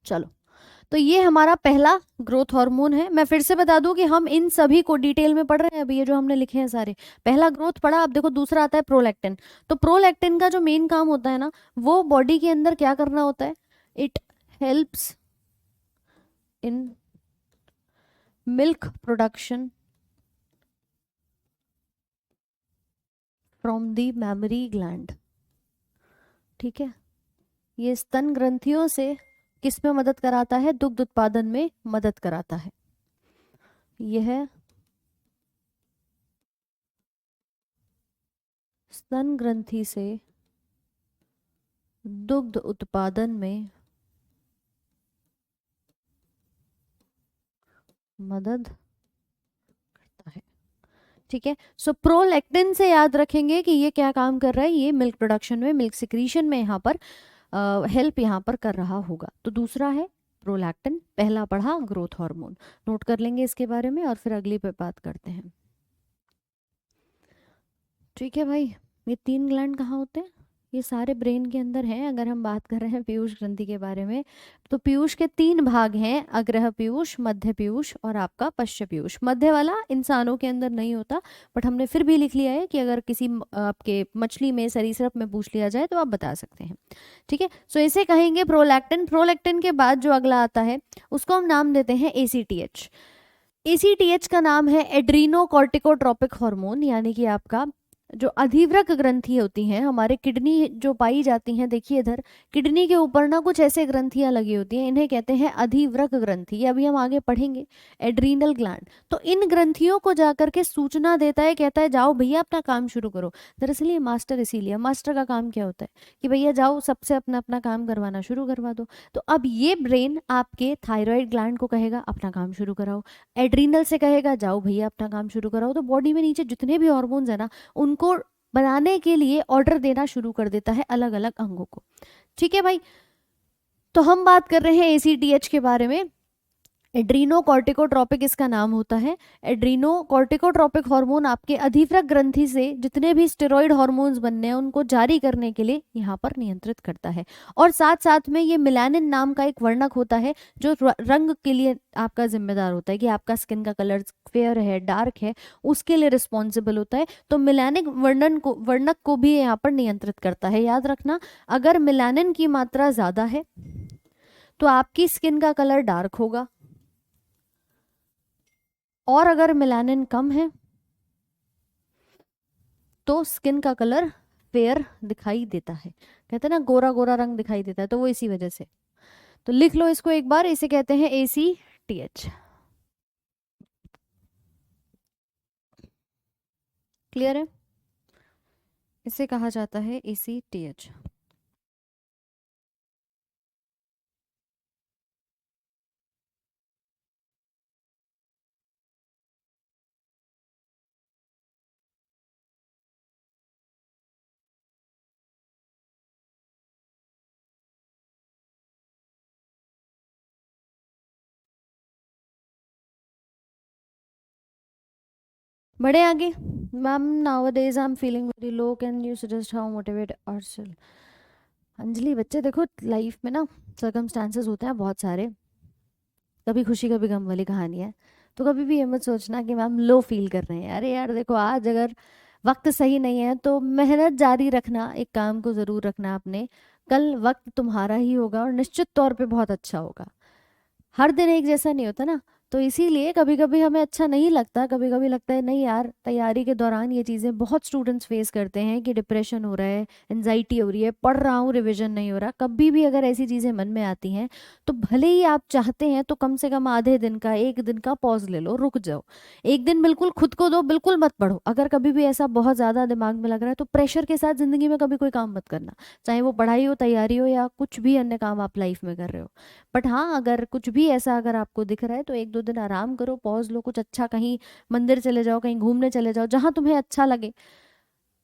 चलो, तो ये हमारा पहला ग्रोथ हार्मोन है। मैं फिर से बता दूं कि हम इन सभी को डिटेल में पढ़ रहे हैं अभी, ये जो हमने लिखे हैं सारे। पहला ग्रोथ पढ़ा, अब देखो दूसरा आता है प्रोलैक्टिन। तो प्रोलैक्टिन का जो मेन काम होता है ना, वो बॉडी के अंदर क्या करना होता है, it helps in milk production from the mammary gland. ठीक है, ये स्तन ग्रंथियों से किस में मदद कराता है, दुग्ध उत्पादन में मदद कराता है। यह स्तन ग्रंथि से दुग्ध उत्पादन में मदद करता है। ठीक है, सो प्रोलैक्टिन से याद रखेंगे कि ये क्या काम कर रहा है, ये मिल्क प्रोडक्शन में, मिल्क सिक्रीशन में यहाँ पर हेल्प यहाँ पर कर रहा होगा। तो दूसरा है प्रोलैक्टिन, पहला पढ़ा ग्रोथ हार्मोन, नोट कर लेंगे इसके बारे में और फिर अगली पे बात करते हैं। ठीक है भाई, ये 3 ग्लैंड कहाँ होते हैं, ये सारे ब्रेन के अंदर हैं। अगर हम बात कर रहे हैं पीयूष ग्रंथि के बारे में, तो पीयूष के 3 भाग हैं, अग्रह पीयूष, मध्य पीयूष और आपका पश्च पीयूष। मध्य वाला इंसानों के अंदर नहीं होता, बट हमने फिर भी लिख लिया है कि अगर किसी आपके मछली में, सरीसृप में पूछ लिया जाए तो आप बता सकते हैं। ठीक है, सो इसे कहेंगे प्रोलैक्टिन। प्रोलैक्टिन के बाद जो अगला आता है उसको हम नाम देते हैं ACTH। ACTH का नाम है एड्रीनो कॉर्टिकोट्रोपिक हार्मोन, यानी कि आपका जो अधिवृक्क ग्रंथि होती हैं हमारे, किडनी जो पाई जाती हैं, देखिए इधर किडनी के ऊपर ना कुछ ऐसे ग्रंथियां लगी होती हैं, इन्हें कहते हैं अधिवृक्क ग्रंथि। ये अभी हम आगे पढ़ेंगे, एड्रीनल ग्लैंड। तो इन ग्रंथियों को जाकर के सूचना देता है, कहता है जाओ भैया अपना काम शुरू करो। दरअसल ये मास्टर, इसीलिए मास्टर का काम क्या होता है कि भैया जाओ सबसे अपना अपना काम करवाना शुरू करवा दो। तो अब ये ब्रेन आपके थायराइड ग्लैंड को कहेगा अपना काम शुरू कराओ, एड्रीनल से कहेगा जाओ भैया अपना काम शुरू कराओ। तो बॉडी में नीचे जितने भी हॉर्मोन्स है ना, उनको बनाने के लिए ऑर्डर देना शुरू कर देता है अलग अलग अंगों को। ठीक है भाई, तो हम बात कर रहे हैं ACTH के बारे में। एड्रीनो कॉर्टिकोट्रोपिक इसका नाम होता है। एड्रीनो कॉर्टिकोट्रोपिक हार्मोन आपके अधिवृक्क ग्रंथि से जितने भी स्टेरॉइड हार्मोन्स बनने हैं उनको जारी करने के लिए यहाँ पर नियंत्रित करता है। और साथ साथ में ये मिलानिन नाम का एक वर्णक होता है जो रंग के लिए आपका जिम्मेदार होता है, कि आपका स्किन का कलर फेयर है, डार्क है, उसके लिए रिस्पॉन्सिबल होता है। तो मिलानिक वर्णक को भी यहाँ पर नियंत्रित करता है। याद रखना, अगर मिलानिन की मात्रा ज्यादा है तो आपकी स्किन का कलर डार्क होगा, और अगर मेलानिन कम है तो स्किन का कलर फेयर दिखाई देता है। कहते हैं ना गोरा गोरा रंग दिखाई देता है, तो वो इसी वजह से। तो लिख लो इसको एक बार, इसे कहते हैं ACTH। क्लियर है, इसे कहा जाता है ACTH। बड़े आगे, ma'am nowadays I am feeling very low, can you suggest how motivate ourselves. Anjali बच्चे देखो, लाइफ में ना सर्कमस्टांसेस होते हैं बहुत सारे, कभी खुशी कभी गम वाली कहानी है। तो कभी भी ये मत सोचना कि मैम लो फील कर रहे हैं। अरे यार देखो, आज अगर वक्त सही नहीं है तो मेहनत जारी रखना, एक काम को ज़रूर रखना आपने, कल वक्त तुम्हारा ही होगा और निश्चित तौर पे बहुत अच्छा होगा। हर दिन एक जैसा नहीं होता ना, तो इसीलिए कभी कभी हमें अच्छा नहीं लगता, कभी कभी लगता है नहीं यार, तैयारी के दौरान ये चीज़ें बहुत स्टूडेंट्स फेस करते हैं कि डिप्रेशन हो रहा है, एनजाइटी हो रही है, पढ़ रहा हूँ रिवीजन नहीं हो रहा। कभी भी अगर ऐसी चीज़ें मन में आती हैं तो भले ही आप चाहते हैं तो कम से कम आधे दिन का, एक दिन का पॉज ले लो, रुक जाओ, एक दिन बिल्कुल खुद को दो, बिल्कुल मत पढ़ो। अगर कभी भी ऐसा बहुत ज़्यादा दिमाग में लग रहा है तो प्रेशर के साथ ज़िंदगी में कभी कोई काम मत करना, चाहे वो पढ़ाई हो, तैयारी हो, या कुछ भी अन्य काम आप लाइफ में कर रहे हो। बट हाँ, अगर कुछ भी ऐसा अगर आपको दिख रहा है तो 1-2 दिन आराम करो, पॉज लो, कुछ अच्छा, कहीं मंदिर चले जाओ, कहीं घूमने चले जाओ, जहाँ तुम्हें अच्छा लगे,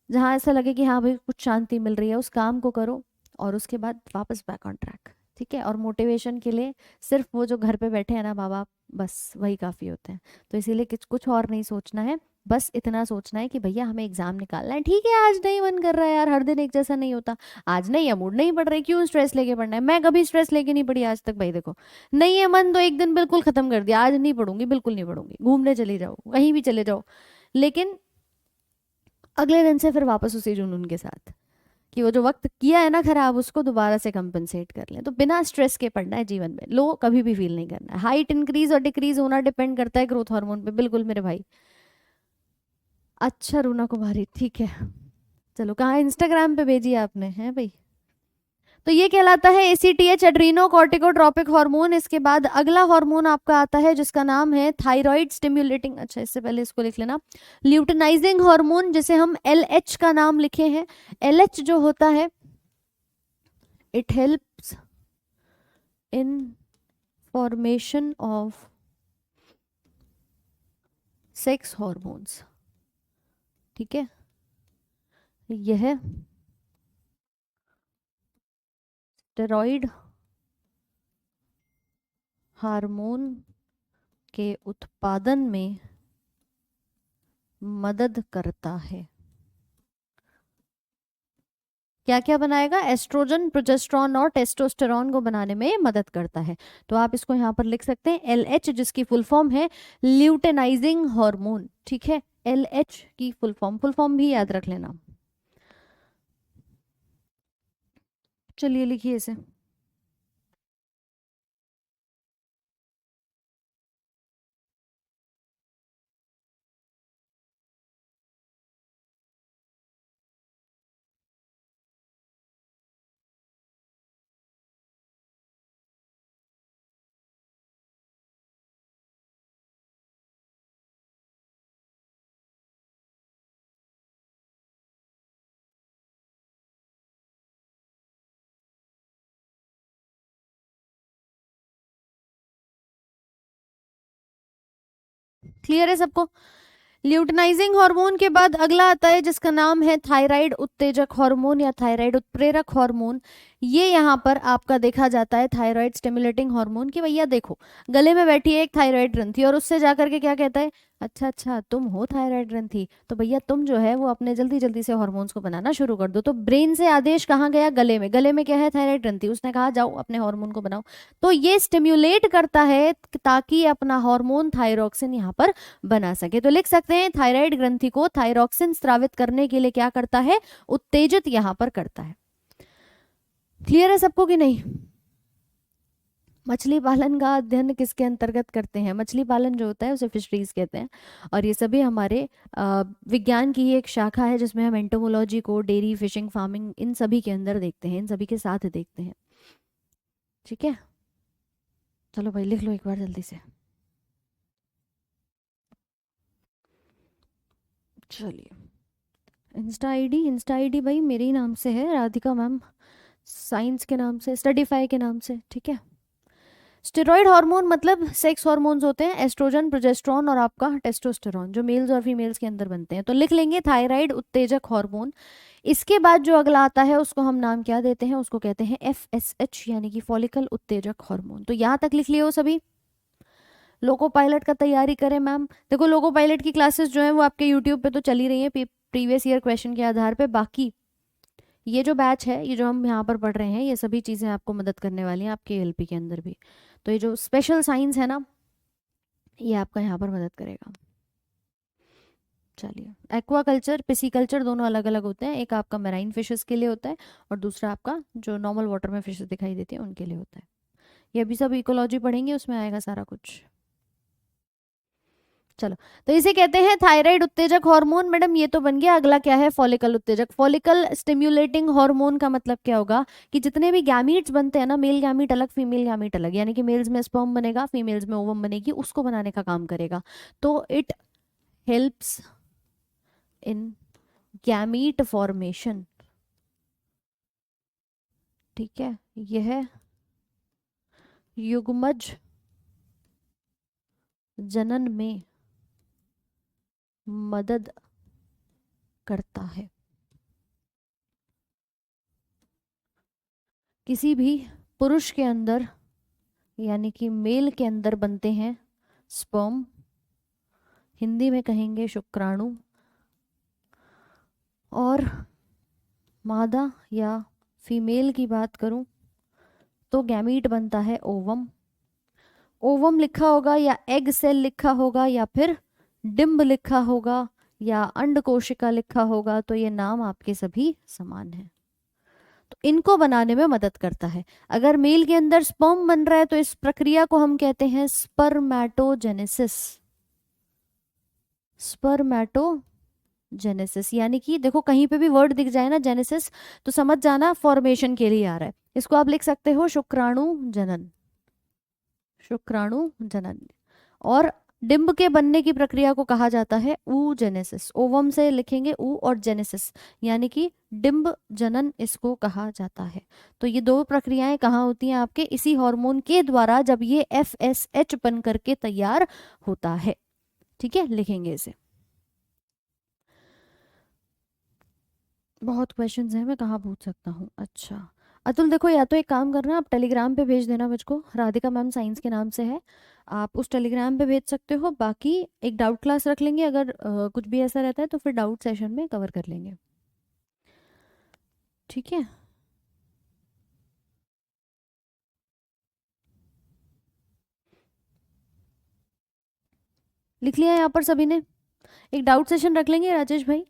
जहाँ ऐसा लगे कि हाँ भाई कुछ शांति मिल रही है, उस काम को करो और उसके बाद वापस बैक ऑन ट्रैक। ठीक है, और मोटिवेशन के लिए सिर्फ वो जो घर पे बैठे हैं ना माँ बाप, बस वही काफ़ी होते हैं। तो इसीलिए कुछ कुछ और नहीं सोचना है, बस इतना सोचना है कि भैया हमें एग्जाम निकालना है, ठीक है आज नहीं मन कर रहा है यार, हर दिन एक जैसा नहीं होता, आज नहीं है मूड नहीं पड़ रहा है, क्यों स्ट्रेस लेके पढ़ना है, मैं कभी स्ट्रेस लेके नहीं पढ़ी आज तक भाई, देखो नहीं है मन तो एक दिन बिल्कुल खत्म कर दिया, आज नहीं पढ़ूंगी, बिल्कुल नहीं पढ़ूंगी, घूमने चले जाओ कहीं भी चले जाओ, लेकिन अगले दिन से फिर वापस उसी जुनून के साथ कि वो जो वक्त किया है ना खराब उसको दोबारा से कंपनसेट कर लें। तो बिना स्ट्रेस के पढ़ना है जीवन में, लो कभी भी फील नहीं करना है। हाइट इंक्रीज और डिक्रीज होना डिपेंड करता है ग्रोथ हार्मोन पे, बिल्कुल मेरे भाई। अच्छा रूना कुमारी ठीक है, चलो कहाँ इंस्टाग्राम पे भेजी है आपने, है भाई। तो ये कहलाता है एसीटीएच, एड्रीनो कॉर्टिकोट्रोपिक हार्मोन। इसके बाद अगला हार्मोन आपका आता है जिसका नाम है थायराइड स्टिम्युलेटिंग, अच्छा इससे पहले इसको लिख लेना, ल्यूटिनाइजिंग हार्मोन, जिसे हम एलएच का नाम लिखे हैं। एलएच जो होता है it helps in formation of sex hormones, ठीक है। यह स्टेरॉइड हार्मोन के उत्पादन में मदद करता है। क्या क्या बनाएगा, एस्ट्रोजन, प्रोजेस्टेरॉन और टेस्टोस्टेरॉन को बनाने में मदद करता है। तो आप इसको यहाँ पर लिख सकते हैं एलएच, जिसकी फुल फॉर्म है ल्यूटेनाइजिंग हार्मोन, ठीक है। एलएच की फुल फॉर्म भी याद रख लेना। चलिए लिखिए इसे। क्लियर है सबको। ल्यूटनाइजिंग हार्मोन के बाद अगला आता है जिसका नाम है थायराइड उत्तेजक हार्मोन या थायराइड उत्प्रेरक हार्मोन। ये यहाँ पर आपका देखा जाता है थायराइड स्टिमुलेटिंग हार्मोन की। भैया देखो गले में बैठी है एक थायराइड ग्रंथि और उससे जाकर के क्या कहता है, अच्छा अच्छा तुम हो थायराइड ग्रंथि, तो भैया तुम जो है वो अपने जल्दी जल्दी से हार्मोन्स को बनाना शुरू कर दो। तो ब्रेन से आदेश कहाँ गया, गले में, गले में क्या है, थायराइड ग्रंथि, उसने कहा जाओ अपने हार्मोन को बनाओ। तो ये स्टिम्युलेट करता है ताकि अपना हार्मोन थायरोक्सिन यहाँ पर बना सके। तो लिख सकते हैं थायराइड ग्रंथि को थायरोक्सिन स्रावित करने के लिए क्या करता है, उत्तेजित यहाँ पर करता है। क्लियर है सबको कि नहीं। मछली पालन का अध्ययन किसके अंतर्गत करते हैं, मछली पालन जो होता है उसे फिशरीज कहते हैं। और ये सभी हमारे विज्ञान की ही एक शाखा है जिसमें हम एंटोमोलॉजी को डेयरी फिशिंग फार्मिंग इन सभी के अंदर देखते हैं, इन सभी के साथ देखते हैं, ठीक है। चलो भाई लिख लो एक बार जल्दी से। चलिए इंस्टा आईडी भाई मेरे ही नाम से है, राधिका मैम साइंस के नाम से, स्टडीफाई के नाम से, ठीक है। स्टेरॉइड हार्मोन मतलब सेक्स हार्मोन्स होते हैं, एस्ट्रोजन, प्रोजेस्टेरॉन और आपका टेस्टोस्टेरॉन जो मेल्स और फीमेल्स के अंदर बनते हैं। तो लिख लेंगे थायराइड उत्तेजक हार्मोन। इसके बाद जो अगला आता है उसको हम नाम क्या देते हैं, उसको कहते हैं एफएसएच यानी कि फॉलिकल उत्तेजक हार्मोन। तो यहाँ तक लिख लियो सभी। लोको पायलट का तैयारी करें मैम। देखो लोको पायलट की क्लासेस जो है वो आपके यूट्यूब पे तो चली रही है प्रीवियस ईयर क्वेश्चन के आधार पे। बाकी ये जो बैच है, ये जो हम यहाँ पर पढ़ रहे हैं, ये सभी चीज़ें आपको मदद करने वाली हैं आपके एलपी के अंदर भी। तो ये जो स्पेशल साइंस है ना, ये आपका यहाँ पर मदद करेगा। चलिए एक्वाकल्चर पिसीकल्चर दोनों अलग अलग होते हैं, एक आपका मेराइन फिशेस के लिए होता है और दूसरा आपका जो नॉर्मल वाटर में फिशेस दिखाई देती हैं उनके लिए होता है। ये अभी सब इकोलॉजी पढ़ेंगे उसमें आएगा सारा कुछ। चलो तो इसे कहते हैं थायराइड उत्तेजक हार्मोन। मैडम ये तो बन गया, अगला क्या है, फॉलिकल उत्तेजक। फॉलिकल स्टिम्युलेटिंग हार्मोन का मतलब क्या होगा कि जितने भी गैमीट्स बनते हैं ना, मेल गैमीट अलग फीमेल गैमीट अलग, यानी कि मेल्स में स्पर्म बनेगा फीमेल्स में ओवम बनेगी, उसको बनाने का काम करेगा। तो it helps in gamete formation, ठीक है। यह युग्मज जनन में मदद करता है। किसी भी पुरुष के अंदर यानी कि मेल के अंदर बनते हैं स्पर्म, हिंदी में कहेंगे शुक्राणु। और मादा या फीमेल की बात करूं तो गैमीट बनता है ओवम। ओवम लिखा होगा या एग सेल लिखा होगा या फिर डिम्ब लिखा होगा या अंड कोशिका लिखा होगा, तो ये नाम आपके सभी समान हैं। तो इनको बनाने में मदद करता है। अगर मेल के अंदर स्पर्म बन रहा है तो इस प्रक्रिया को हम कहते हैं स्पर्मेटोजेनेसिस। स्पर्मेटोजेनेसिस यानी कि देखो कहीं पे भी वर्ड दिख जाए ना जेनेसिस, तो समझ जाना फॉर्मेशन के लिए आ रहा है। इसको आप लिख सकते हो शुक्राणु जनन, शुक्राणु जनन। और डिंब के बनने की प्रक्रिया को कहा जाता है oogenesis। ओवम से लिखेंगे ऊ और जेनेसिस यानी कि डिंब जनन इसको कहा जाता है। तो ये दो प्रक्रियाएं कहाँ होती हैं आपके, इसी हार्मोन के द्वारा, जब ये FSH बन करके तैयार होता है। ठीक है, लिखेंगे इसे। बहुत क्वेश्चंस हैं, मैं कहाँ पूछ सकता हूँ। अच्छा अतुल देखो, या तो एक काम करना, आप टेलीग्राम पे भेज देना मुझको, राधिका मैम साइंस के नाम से है, आप उस टेलीग्राम पे भेज सकते हो। बाकी एक डाउट क्लास रख लेंगे, अगर कुछ भी ऐसा रहता है तो फिर डाउट सेशन में कवर कर लेंगे। ठीक है, लिख लिया यहाँ पर सभी ने। एक डाउट सेशन रख लेंगे राजेश भाई,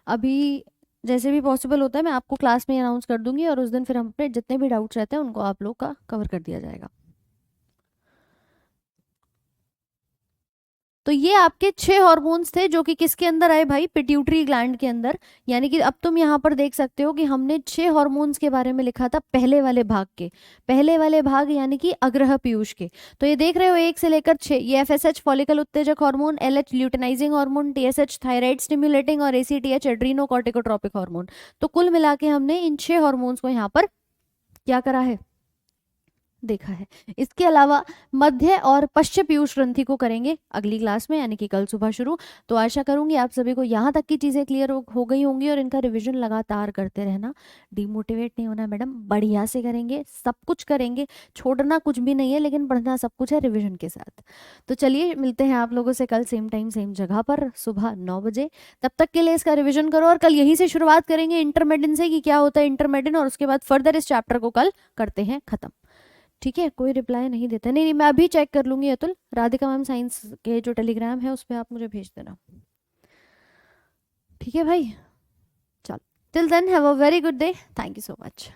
अभी जैसे भी पॉसिबल होता है मैं आपको क्लास में अनाउंस कर दूंगी, और उस दिन फिर हम अपने जितने भी डाउट्स रहते हैं उनको आप लोग का कवर कर दिया जाएगा। तो ये आपके 6 हॉर्मोन्स थे जो कि किसके अंदर आए भाई, पिट्यूटरी ग्लैंड के अंदर। यानी कि अब तुम यहाँ पर देख सकते हो कि हमने 6 हॉर्मोन्स के बारे में लिखा था पहले वाले भाग के, पहले वाले भाग यानी कि अग्रह पीयूष के। तो ये देख रहे हो 1 से लेकर 6, ये FSH फॉलिकल उत्तेजक hormone, LH luteinising hormone, TSH thyroid stimulating और ACTH एड्रीनो कॉर्टिकोट्रोपिक हार्मोन। तो कुल मिला के हमने इन 6 हॉर्मोन्स को यहाँ पर क्या करा है, देखा है। इसके अलावा मध्य और पश्च पीयूष ग्रंथि को करेंगे अगली क्लास में, यानी कि कल सुबह शुरू। तो आशा करूंगी आप सभी को यहाँ तक की चीज़ें क्लियर हो गई होंगी, और इनका रिवीजन लगातार करते रहना, डिमोटिवेट नहीं होना मैडम, बढ़िया से करेंगे, सब कुछ करेंगे, छोड़ना कुछ भी नहीं है, लेकिन पढ़ना सब कुछ है रिविजन के साथ। तो चलिए मिलते हैं आप लोगों से कल सेम टाइम सेम जगह पर सुबह 9 बजे। तब तक के लिए इसका रिविजन करो, और कल यहीं से शुरुआत करेंगे इंटरमेडिन से कि क्या होता है इंटरमेडिन, और उसके बाद फर्दर इस चैप्टर को कल करते हैं खत्म। ठीक है, कोई रिप्लाई नहीं देता, नहीं नहीं मैं अभी चेक कर लूंगी अतुल, राधिका मैम साइंस के जो टेलीग्राम है उस पर आप मुझे भेज देना। ठीक है भाई, चल till then have a very good day, thank you so much.